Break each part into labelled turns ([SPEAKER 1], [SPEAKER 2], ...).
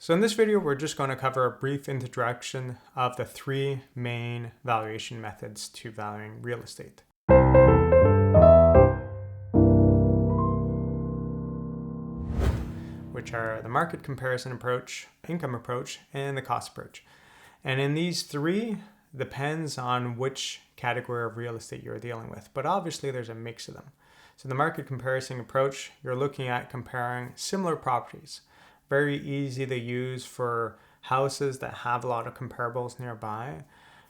[SPEAKER 1] So in this video, we're just going to cover a brief introduction of the three main valuation methods to valuing real estate. Which are the market comparison approach, income approach, and the cost approach. And in these three, depends on which category of real estate you're dealing with, but obviously there's a mix of them. So the market comparison approach, you're looking at comparing similar properties. Very easy to use for houses that have a lot of comparables nearby,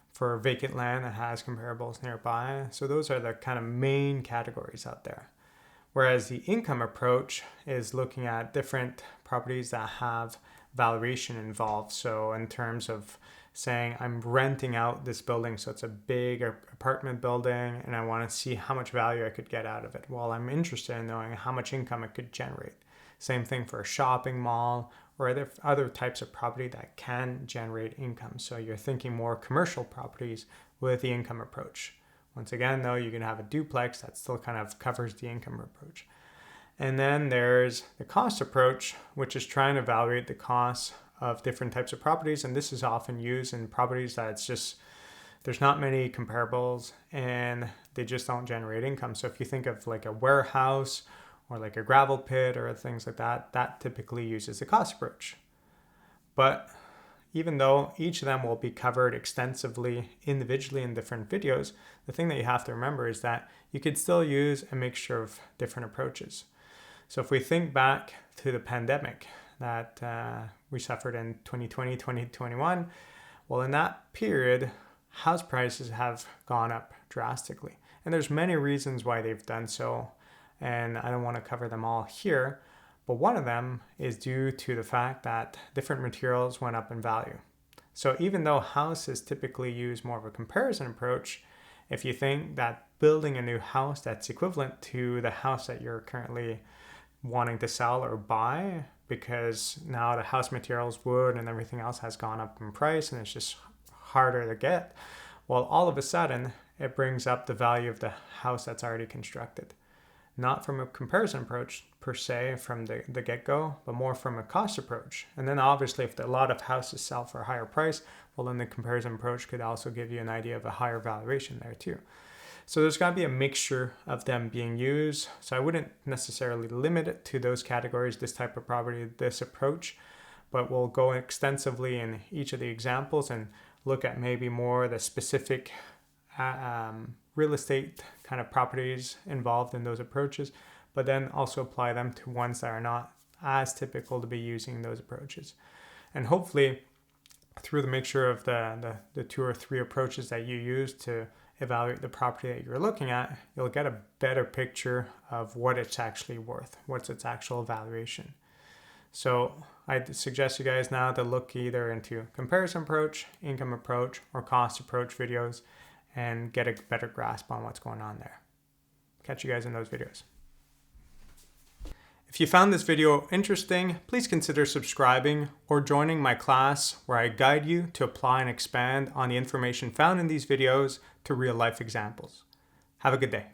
[SPEAKER 1] for vacant land that has comparables nearby. So those are the kind of main categories out there. Whereas the income approach is looking at different properties that have valuation involved. So in terms of saying I'm renting out this building, so it's a big apartment building and I want to see how much value I could get out of it. Well, I'm interested in knowing how much income it could generate. Same thing for a shopping mall or other types of property that can generate income. So you're thinking more commercial properties with the income approach. Once again, though, you can have a duplex that still kind of covers the income approach. And then there's the cost approach, which is trying to evaluate the costs of different types of properties. And this is often used in properties that it's just, there's not many comparables and they just don't generate income. So if you think of like a warehouse or like a gravel pit or things like that, that typically uses the cost approach. But even though each of them will be covered extensively individually in different videos, the thing that you have to remember is that you could still use a mixture of different approaches. So if we think back to the pandemic that we suffered in 2020, 2021, well, in that period, house prices have gone up drastically. And there's many reasons why they've done so, and I don't want to cover them all here. But one of them is due to the fact that different materials went up in value. So even though houses typically use more of a comparison approach, if you think that building a new house that's equivalent to the house that you're currently wanting to sell or buy, because now the house materials, wood and everything else has gone up in price and it's just harder to get, well, all of a sudden it brings up the value of the house that's already constructed. Not from a comparison approach per se from the get-go, but more from a cost approach. And then obviously if a lot of houses sell for a higher price, well then the comparison approach could also give you an idea of a higher valuation there too. So there's got to be a mixture of them being used. So I wouldn't necessarily limit it to those categories, this type of property, this approach, but we'll go extensively in each of the examples and look at maybe more the specific real estate kind of properties involved in those approaches, but then also apply them to ones that are not as typical to be using those approaches. And hopefully through the mixture of the two or three approaches that you use to evaluate the property that you're looking at, you'll get a better picture of what it's actually worth, what's its actual valuation. So I'd suggest you guys now to look either into comparison approach, income approach, or cost approach videos and get a better grasp on what's going on there. Catch you guys in those videos. If you found this video interesting, please consider subscribing or joining my class where I guide you to apply and expand on the information found in these videos to real life examples. Have a good day.